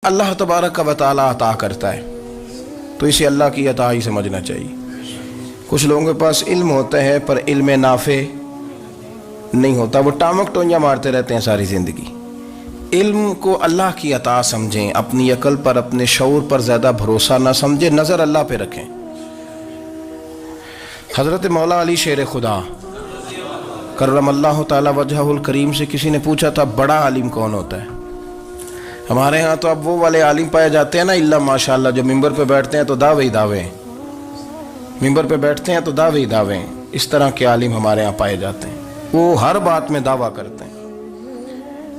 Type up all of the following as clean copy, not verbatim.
اللہ تبارک و تعالی عطا کرتا ہے تو اسے اللہ کی عطا ہی سمجھنا چاہیے۔ کچھ لوگوں کے پاس علم ہوتا ہے پر علم نافع نہیں ہوتا، وہ ٹامک ٹونیاں مارتے رہتے ہیں ساری زندگی۔ علم کو اللہ کی عطا سمجھیں، اپنی عقل پر اپنے شعور پر زیادہ بھروسہ نہ سمجھیں، نظر اللہ پہ رکھیں۔ حضرت مولا علی شیر خدا کرم اللہ تعالی وجہہ الکریم سے کسی نے پوچھا تھا بڑا عالم کون ہوتا ہے؟ ہمارے ہاں تو اب وہ والے عالم پائے جاتے ہیں نا اللہ ماشاءاللہ، جو ممبر پہ بیٹھتے ہیں تو دعوے ہی دعوے، ممبر پہ بیٹھتے ہیں تو دعوے ہی دعوے، اس طرح کے عالم ہمارے ہاں پائے جاتے ہیں۔ وہ ہر بات میں دعویٰ کرتے ہیں،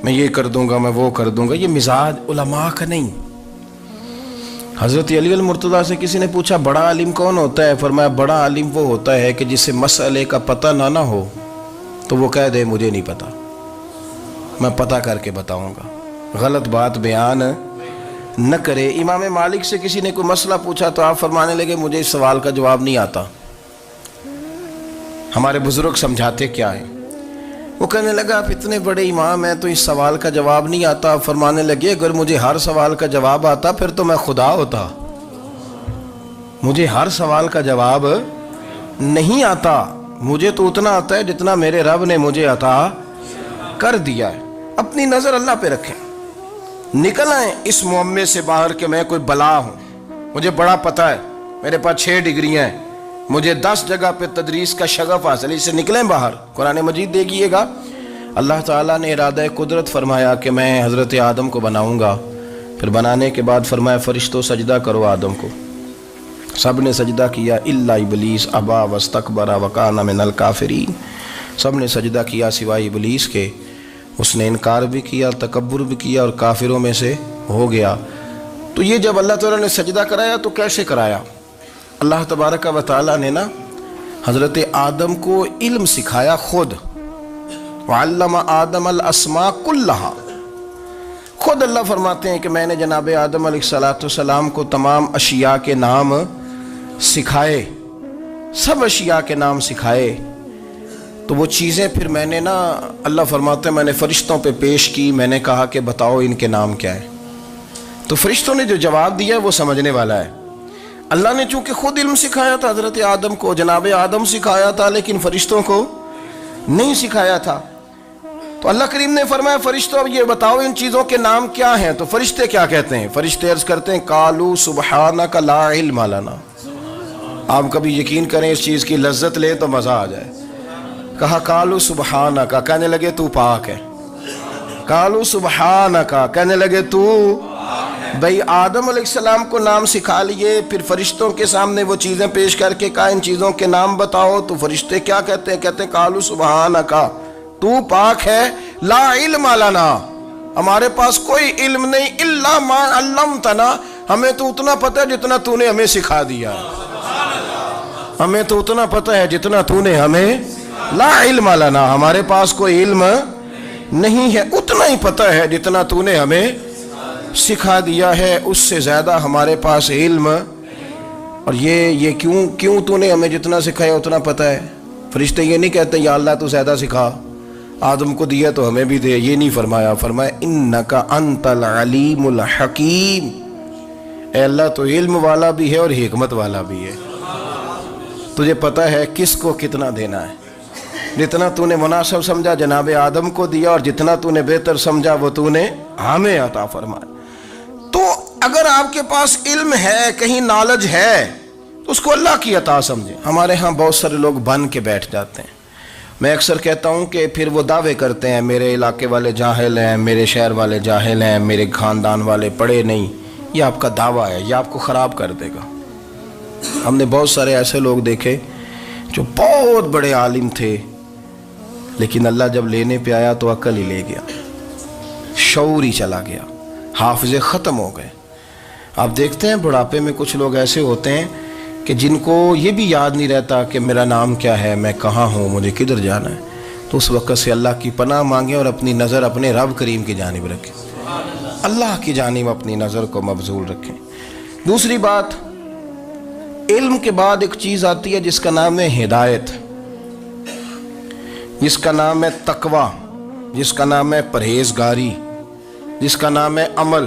میں یہ کر دوں گا، میں وہ کر دوں گا۔ یہ مزاج علماء کا نہیں۔ حضرت علی المرتضیٰ سے کسی نے پوچھا بڑا عالم کون ہوتا ہے؟ فرمایا بڑا عالم وہ ہوتا ہے کہ جسے مسئلے کا پتہ نہ ہو تو وہ کہہ دے مجھے نہیں پتہ، میں پتہ کر کے بتاؤں گا، غلط بات بیان نہ کرے۔ امام مالک سے کسی نے کوئی مسئلہ پوچھا تو آپ فرمانے لگے مجھے اس سوال کا جواب نہیں آتا، ہمارے بزرگ سمجھاتے کیا ہیں؟ وہ کہنے لگا آپ اتنے بڑے امام ہیں تو اس سوال کا جواب نہیں آتا۔ آپ فرمانے لگے اگر مجھے ہر سوال کا جواب آتا پھر تو میں خدا ہوتا، مجھے ہر سوال کا جواب نہیں آتا، مجھے تو اتنا آتا ہے جتنا میرے رب نے مجھے عطا کر دیا ہے۔ اپنی نظر اللہ پہ رکھیں، نکل آئیں اس معمے سے باہر کہ میں کوئی بلا ہوں، مجھے بڑا پتہ ہے، میرے پاس 6 ڈگریاں ہیں، مجھے 10 جگہ پہ تدریس کا شغف حاصل ہے، اس سے نکلیں باہر۔ قرآن مجید دیکھیے گا، اللہ تعالیٰ نے ارادہ قدرت فرمایا کہ میں حضرت آدم کو بناؤں گا، پھر بنانے کے بعد فرمایا فرشتوں سجدہ کرو آدم کو، سب نے سجدہ کیا الا ابلیس ابا واستکبر وکان من الکافرین، سب نے سجدہ کیا سوائے ابلیس کے، اس نے انکار بھی کیا، تکبر بھی کیا اور کافروں میں سے ہو گیا۔ تو یہ جب اللہ تعالیٰ نے سجدہ کرایا تو کیسے کرایا؟ اللہ تبارک و تعالیٰ نے نا حضرت آدم کو علم سکھایا خود، وعلم آدم الاسماء کلہا، خود اللہ فرماتے ہیں کہ میں نے جناب آدم علیہ السلام کو تمام اشیاء کے نام سکھائے، سب اشیاء کے نام سکھائے۔ تو وہ چیزیں پھر میں نے نا، اللہ فرماتے ہیں میں نے فرشتوں پہ پیش کی، میں نے کہا کہ بتاؤ ان کے نام کیا ہے، تو فرشتوں نے جو جواب دیا وہ سمجھنے والا ہے۔ اللہ نے چونکہ خود علم سکھایا تھا حضرت آدم کو، جناب آدم سکھایا تھا لیکن فرشتوں کو نہیں سکھایا تھا، تو اللہ کریم نے فرمایا فرشتوں اب یہ بتاؤ ان چیزوں کے نام کیا ہیں؟ تو فرشتے کیا کہتے ہیں؟ فرشتے عرض کرتے ہیں قالوا سبحانک لا علم لنا۔ آپ کبھی یقین کریں اس چیز کی لذت لیں تو مزہ آ جائے۔ کہا قالوا سبحانک، کہنے لگے تو پاک ہے، قالوا سبحانک، کہنے لگے تو بھئی آدم علیہ السلام کو نام سکھا لیے، پھر فرشتوں کے سامنے وہ چیزیں پیش کر کے کہا ان چیزوں کے نام بتاؤ، تو فرشتے کیا کہتے ہیں؟ کہتے ہیں قالوا سبحانک، تو پاک ہے، لا علم لنا، ہمارے پاس کوئی علم نہیں، الا ما علمتنا، ہمیں تو اتنا پتہ ہے جتنا تو نے ہمیں سکھا دیا ہے، ہمیں تو اتنا پتہ ہے جتنا تو نے ہمیں، لا علم لنا، ہمارے پاس کوئی علم نہیں ہے، اتنا ہی پتہ ہے جتنا تو نے ہمیں سکھا دیا ہے، اس سے زیادہ ہمارے پاس علم۔ اور یہ کیوں تو نے ہمیں جتنا سکھایا اتنا پتہ ہے؟ فرشتے یہ نہیں کہتے یا اللہ تو زیادہ سکھا، آدم کو دیا تو ہمیں بھی دے، یہ نہیں فرمایا، فرمایا انک انت العلیم الحکیم، اے اللہ تو علم والا بھی ہے اور حکمت والا بھی ہے، تجھے پتہ ہے کس کو کتنا دینا ہے، جتنا تو نے مناسب سمجھا جناب آدم کو دیا، اور جتنا تو نے بہتر سمجھا وہ تو نے ہمیں عطا فرمایا۔ تو اگر آپ کے پاس علم ہے، کہیں نالج ہے، تو اس کو اللہ کی عطا سمجھیں۔ ہمارے ہاں بہت سارے لوگ بن کے بیٹھ جاتے ہیں، میں اکثر کہتا ہوں کہ پھر وہ دعوے کرتے ہیں میرے علاقے والے جاہل ہیں، میرے شہر والے جاہل ہیں، میرے خاندان والے پڑھے نہیں۔ یہ آپ کا دعویٰ ہے، یہ آپ کو خراب کر دے گا۔ ہم نے بہت سارے ایسے لوگ دیکھے جو بہت بڑے عالم تھے، لیکن اللہ جب لینے پہ آیا تو عقل ہی لے گیا، شعور ہی چلا گیا، حافظے ختم ہو گئے۔ آپ دیکھتے ہیں بڑھاپے میں کچھ لوگ ایسے ہوتے ہیں کہ جن کو یہ بھی یاد نہیں رہتا کہ میرا نام کیا ہے، میں کہاں ہوں، مجھے کدھر جانا ہے۔ تو اس وقت سے اللہ کی پناہ مانگیں اور اپنی نظر اپنے رب کریم کی جانب رکھیں، اللہ کی جانب اپنی نظر کو مبذول رکھیں۔ دوسری بات، علم کے بعد ایک چیز آتی ہے جس کا نام ہے ہدایت، جس کا نام ہے تقوی، جس کا نام ہے پرہیزگاری، جس کا نام ہے عمل۔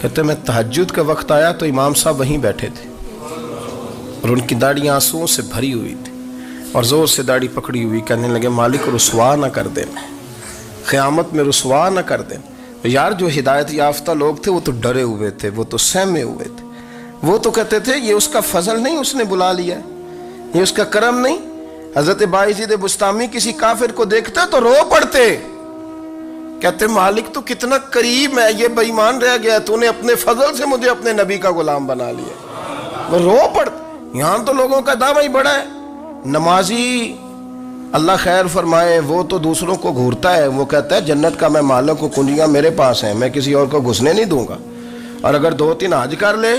کہتے میں تہجد کا وقت آیا تو امام صاحب وہیں بیٹھے تھے اور ان کی داڑھی آنسوؤں سے بھری ہوئی تھی اور زور سے داڑھی پکڑی ہوئی، کہنے لگے مالک رسوا نہ کر دیں، قیامت میں رسوا نہ کر دیں۔ یار جو ہدایت یافتہ لوگ تھے وہ تو ڈرے ہوئے تھے، وہ تو سہمے ہوئے تھے، وہ تو کہتے تھے یہ اس کا فضل نہیں، اس نے بلا لیا ہے، یہ اس کا کرم نہیں۔ حضرت باعزید بستامی کسی کافر کو دیکھتا تو رو پڑتے، کہتے مالک تو کتنا قریب ہے، یہ بے ایمان رہ گیا، تو نے اپنے فضل سے مجھے اپنے نبی کا غلام بنا لیا۔ وہ رو پڑتے۔ یہاں تو لوگوں کا دعویٰ ہی بڑا ہے۔ نمازی اللہ خیر فرمائے وہ تو دوسروں کو گھورتا ہے، وہ کہتا ہے جنت کا میں مالک ہوں، کنجیاں میرے پاس ہیں، میں کسی اور کو گھسنے نہیں دوں گا۔ اور اگر 2-3 حج کر لے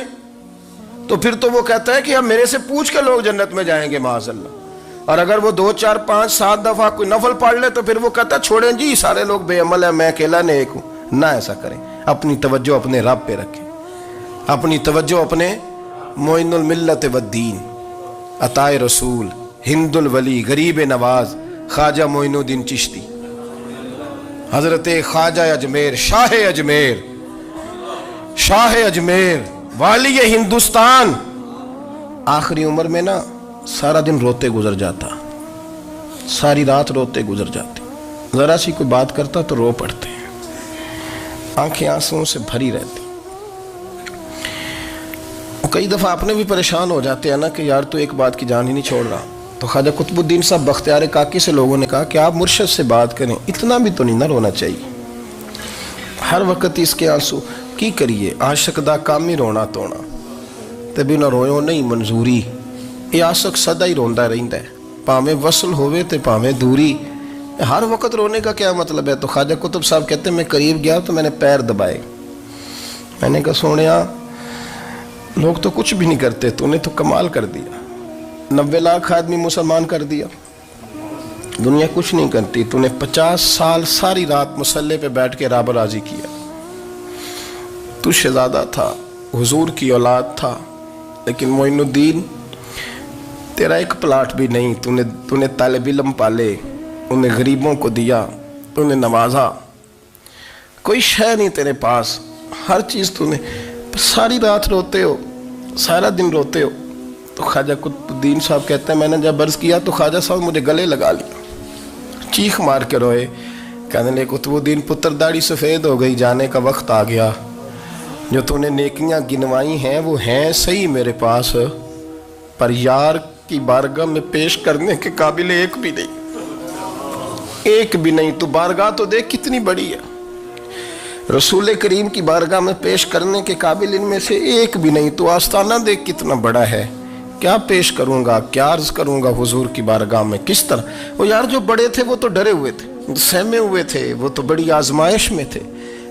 تو پھر تو وہ کہتا ہے کہ اب میرے سے پوچھ کے لوگ جنت میں جائیں گے معاذ اللہ۔ اور اگر وہ 2 4 5 7 دفعہ کوئی نفل پڑھ لے تو پھر وہ کہتا ہے چھوڑیں جی سارے لوگ بے عمل ہیں، میں اکیلا نیک ہوں۔ نہ ایسا کریں، اپنی توجہ اپنے رب پہ رکھیں، اپنی توجہ اپنے معین الملت والدین، عطا رسول، ہند الولی، غریب نواز، خواجہ معین الدین چشتی، حضرت خواجہ اجمیر، شاہ اجمیر، شاہ اجمیر، والی ہندوستان۔ آخری عمر میں نا سارا دن روتے گزر جاتا، ساری رات روتے گزر جاتی، ذرا سی کوئی بات کرتا تو رو پڑتے، آنکھیں آنسوؤں سے بھری رہتی۔ کئی دفعہ اپنے بھی پریشان ہو جاتے ہیں نا کہ یار تو ایک بات کی جان ہی نہیں چھوڑ رہا۔ تو خواجہ قطب الدین صاحب بختیار کاکی سے لوگوں نے کہا کہ آپ مرشد سے بات کریں، اتنا بھی تو نہیں نہ رونا چاہیے، ہر وقت اس کے آنسو کی کریے، عاشق دا کام ہی رونا تونا، تبھی نہ رویو نہیں منظوری، یہ عاشق سدا ہی روندا رہندا ہے، پاویں وصل ہوئے تے پاویں دوری، ہر وقت رونے کا کیا مطلب ہے؟ تو خواجہ قطب صاحب کہتے ہیں میں قریب گیا تو میں نے پیر دبائے، میں نے کہا سونیا لوگ تو کچھ بھی نہیں کرتے، تو نے تو کمال کر دیا، 90 لاکھ آدمی مسلمان کر دیا، دنیا کچھ نہیں کرتی، تو نے 50 سال ساری رات مسلح پہ بیٹھ کے رب راضی کیا، تو شہزادہ تھا، حضور کی اولاد تھا، لیکن معین الدین تیرا ایک پلاٹ بھی نہیں، تو نے طالب علم پالے، انہیں غریبوں کو دیا، تو نے نوازا، کوئی شے نہیں تیرے پاس، ہر چیز تو نے، ساری رات روتے ہو، سارا دن روتے ہو۔ تو خواجہ قطب الدین صاحب کہتے ہیں میں نے جب عرض کیا تو خواجہ صاحب مجھے گلے لگا لیا، چیخ مار کے روئے، کہنے لگے قطب الدین پتر داڑھی سفید ہو گئی، جانے کا وقت آ گیا، جو تو نے نیکیاں گنوائی ہیں وہ ہیں صحیح میرے پاس، پر یار کی بارگاہ میں پیش کرنے کے قابل ایک بھی نہیں، ایک بھی نہیں۔ تو بارگاہ تو دیکھ کتنی بڑی ہے، رسول کریم کی بارگاہ میں پیش کرنے کے قابل ان میں سے ایک بھی نہیں، تو آستانہ دیکھ کتنا بڑا ہے، کیا پیش کروں گا، کیا عرض کروں گا حضور کی بارگاہ میں، کس طرح؟ وہ یار جو بڑے تھے وہ تو ڈرے ہوئے تھے، سہمے ہوئے تھے، وہ تو بڑی آزمائش میں تھے،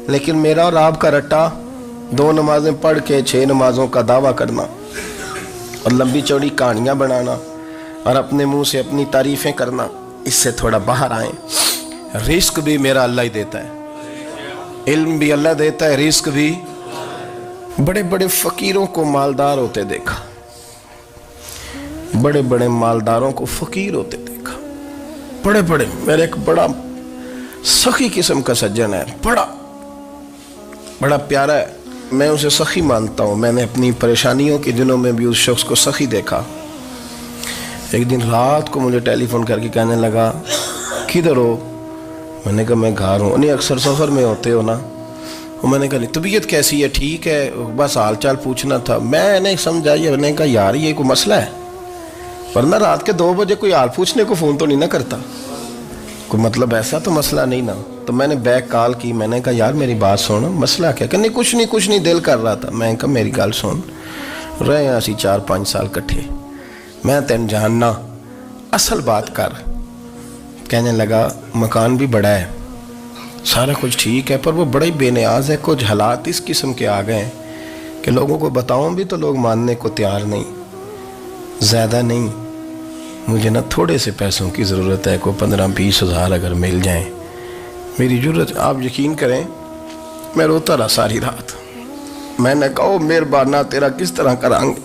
لیکن میرا اور آپ کا رٹا 2 نمازیں پڑھ کے 6 نمازوں کا دعویٰ کرنا اور لمبی چوڑی کہانیاں بنانا اور اپنے منہ سے اپنی تعریفیں کرنا، اس سے تھوڑا باہر آئیں۔ رزق بھی میرا اللہ ہی دیتا ہے، علم بھی اللہ دیتا ہے، رزق بھی۔ بڑے بڑے فقیروں کو مالدار ہوتے دیکھا، بڑے بڑے مالداروں کو فقیر ہوتے دیکھا، بڑے بڑے، میرے ایک بڑا سخی قسم کا سجن ہے، بڑا پیارا ہے، میں اسے سخی مانتا ہوں، میں نے اپنی پریشانیوں کے دنوں میں بھی اس شخص کو سخی دیکھا۔ ایک دن رات کو مجھے ٹیلی فون کر کے کہنے لگا کدھر ہو؟ میں نے کہا میں گھر ہوں۔ نہیں اکثر سفر میں ہوتے ہو نا؟ میں نے کہا طبیعت کیسی ہے؟ ٹھیک ہے، بس حال چال پوچھنا تھا۔ میں نے سمجھائی، میں نے کہا یار یہ کوئی مسئلہ ہے، ورنہ رات کے 2 بجے کوئی حال پوچھنے کو فون تو نہیں نہ کرتا، کوئی مطلب ایسا تو مسئلہ نہیں نا۔ تو میں نے بیک کال کی، میں نے کہا یار میری بات سن، مسئلہ کیا؟ کہ نہیں کچھ نہیں دل کر رہا تھا۔ میں نے کہا میری گل سن، رہے ہیں اسی 4-5 سال کٹھے، میں تین جاننا، اصل بات کر۔ کہنے لگا مکان بھی بڑا ہے، سارا کچھ ٹھیک ہے، پر وہ بڑا ہی بے نیاز ہے، کچھ حالات اس قسم کے آ گئے ہیں کہ لوگوں کو بتاؤں بھی تو لوگ ماننے کو تیار نہیں، زیادہ نہیں، مجھے نا تھوڑے سے پیسوں کی ضرورت ہے، کوئی 15-20 ہزار اگر مل جائیں، میری ضرورت۔ آپ یقین کریں میں روتا رہا ساری رات۔ میں نے کہا مہربانہ تیرا کس طرح کرانگے،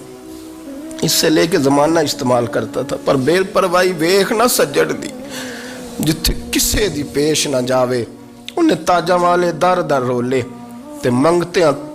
اس سے لے کے زمانہ استعمال کرتا تھا، پر بے پرواہی ویخ نہ سجڑ دی، جتھے کسے دی پیش نہ جاوے، انہیں تاجہ والے در در رولے تے منگتے ہیں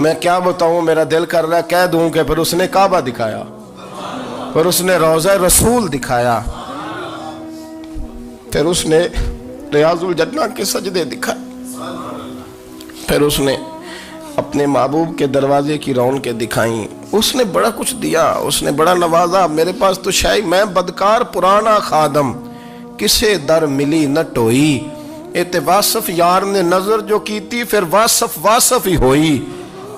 میں کیا بتاؤں، میرا دل کر رہا ہے کہہ دوں کہ پھر اس نے کعبہ دکھایا، پھر اس نے روضہ رسول دکھایا، پھر اس نے ریاض الجنہ کے سجدے دکھائے، پھر اس نے اپنے محبوب کے دروازے کی رونقیں دکھائیں، اس نے بڑا کچھ دیا، اس نے بڑا نوازا۔ میرے پاس تو شاید میں بدکار پرانا خادم، کسے در ملی نہ ٹوئی، ایتے واصف یار نے نظر جو کی تھی، پھر واصف ہی ہوئی۔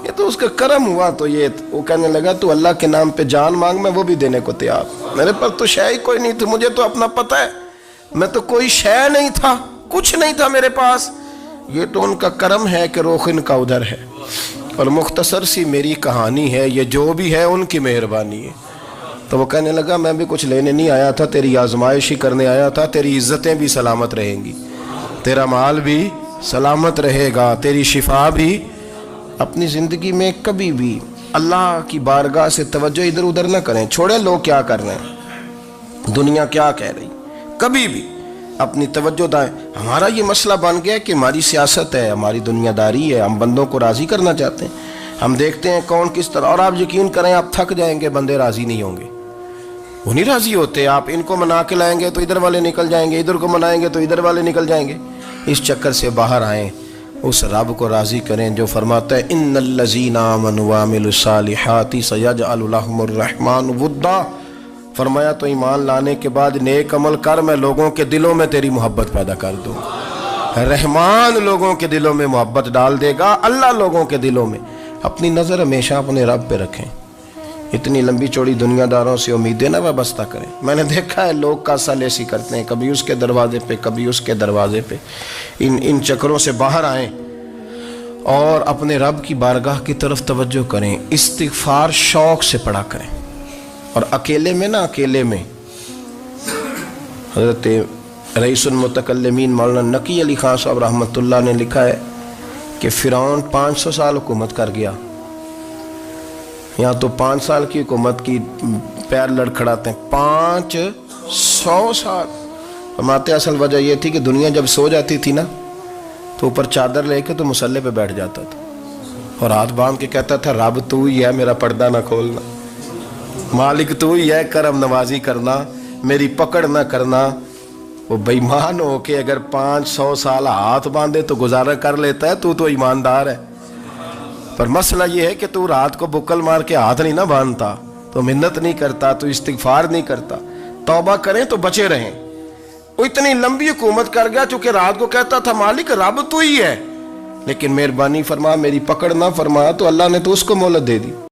یہ تو اس کا کرم ہوا۔ تو یہ وہ کہنے لگا تو اللہ کے نام پہ جان مانگ، میں وہ بھی دینے کو تیار۔ میرے پاس تو شے کوئی نہیں تھی، مجھے تو اپنا پتہ ہے، میں تو کوئی شے نہیں تھا، کچھ نہیں تھا میرے پاس۔ یہ تو ان کا کرم ہے کہ رخ ان کا ادھر ہے، اور مختصر سی میری کہانی ہے، یہ جو بھی ہے ان کی مہربانی ہے۔ تو وہ کہنے لگا میں بھی کچھ لینے نہیں آیا تھا، تیری آزمائش ہی کرنے آیا تھا، تیری عزتیں بھی سلامت رہیں گی، تیرا مال بھی سلامت رہے گا، تیری شفا بھی۔ اپنی زندگی میں کبھی بھی اللہ کی بارگاہ سے توجہ ادھر ادھر نہ کریں، چھوڑیں لوگ کیا کر رہے ہیں، دنیا کیا کہہ رہی، کبھی بھی اپنی توجہ دائیں۔ ہمارا یہ مسئلہ بن گیا کہ ہماری سیاست ہے، ہماری دنیا داری ہے، ہم بندوں کو راضی کرنا چاہتے ہیں، ہم دیکھتے ہیں کون کس طرح، اور آپ یقین کریں آپ تھک جائیں گے، بندے راضی نہیں ہوں گے، وہ نہیں راضی ہوتے۔ آپ ان کو منا کے لائیں گے تو ادھر والے نکل جائیں گے، ادھر کو منائیں گے تو ادھر والے نکل جائیں گے۔ اس چکر سے باہر آئیں، اس رب کو راضی کریں جو فرماتا ہے ان الذین آمنوا وعملوا الصالحات سیجعل لهم الرحمن ودا۔ فرمایا تو ایمان لانے کے بعد نیک عمل کر، میں لوگوں کے دلوں میں تیری محبت پیدا کر دوں۔ رحمان لوگوں کے دلوں میں محبت ڈال دے گا، اللہ لوگوں کے دلوں میں۔ اپنی نظر ہمیشہ اپنے رب پہ رکھیں، اتنی لمبی چوڑی دنیا داروں سے امیدیں نہ وابستہ کریں۔ میں نے دیکھا ہے لوگ کاسا لیسی کرتے ہیں، کبھی اس کے دروازے پہ کبھی اس کے دروازے پہ۔ ان چکروں سے باہر آئیں اور اپنے رب کی بارگاہ کی طرف توجہ کریں، استغفار شوق سے پڑھا کریں، اور اکیلے میں نا، اکیلے میں۔ حضرت رئیس المتکلمین مولانا نقی علی خان صاحب رحمۃ اللہ نے لکھا ہے کہ فرعون 500 سال حکومت کر گیا، یہاں تو 5 سال کی حکومت کی پیر لڑکھڑاتے ہیں، 500 سال۔ فرماتے اصل وجہ یہ تھی کہ دنیا جب سو جاتی تھی نا تو اوپر چادر لے کے تو مسلح پہ بیٹھ جاتا تھا، اور ہاتھ باندھ کے کہتا تھا رب تو ہی ہے، میرا پردہ نہ کھولنا، مالک تو ہی ہے، کرم نوازی کرنا، میری پکڑ نہ کرنا۔ وہ بے ایمان ہو کے اگر 500 سال ہاتھ باندھے تو گزارا کر لیتا ہے، تو ایماندار ہے۔ پر مسئلہ یہ ہے کہ تو رات کو بکل مار کے ہاتھ نہیں نہ باندھتا، تو منت نہیں کرتا، تو استغفار نہیں کرتا، توبہ کریں تو بچے رہیں۔ وہ اتنی لمبی حکومت کر گیا چونکہ رات کو کہتا تھا مالک رب تو ہی ہے، لیکن مہربانی فرما، میری پکڑ نہ فرما، تو اللہ نے تو اس کو مہلت دے دی۔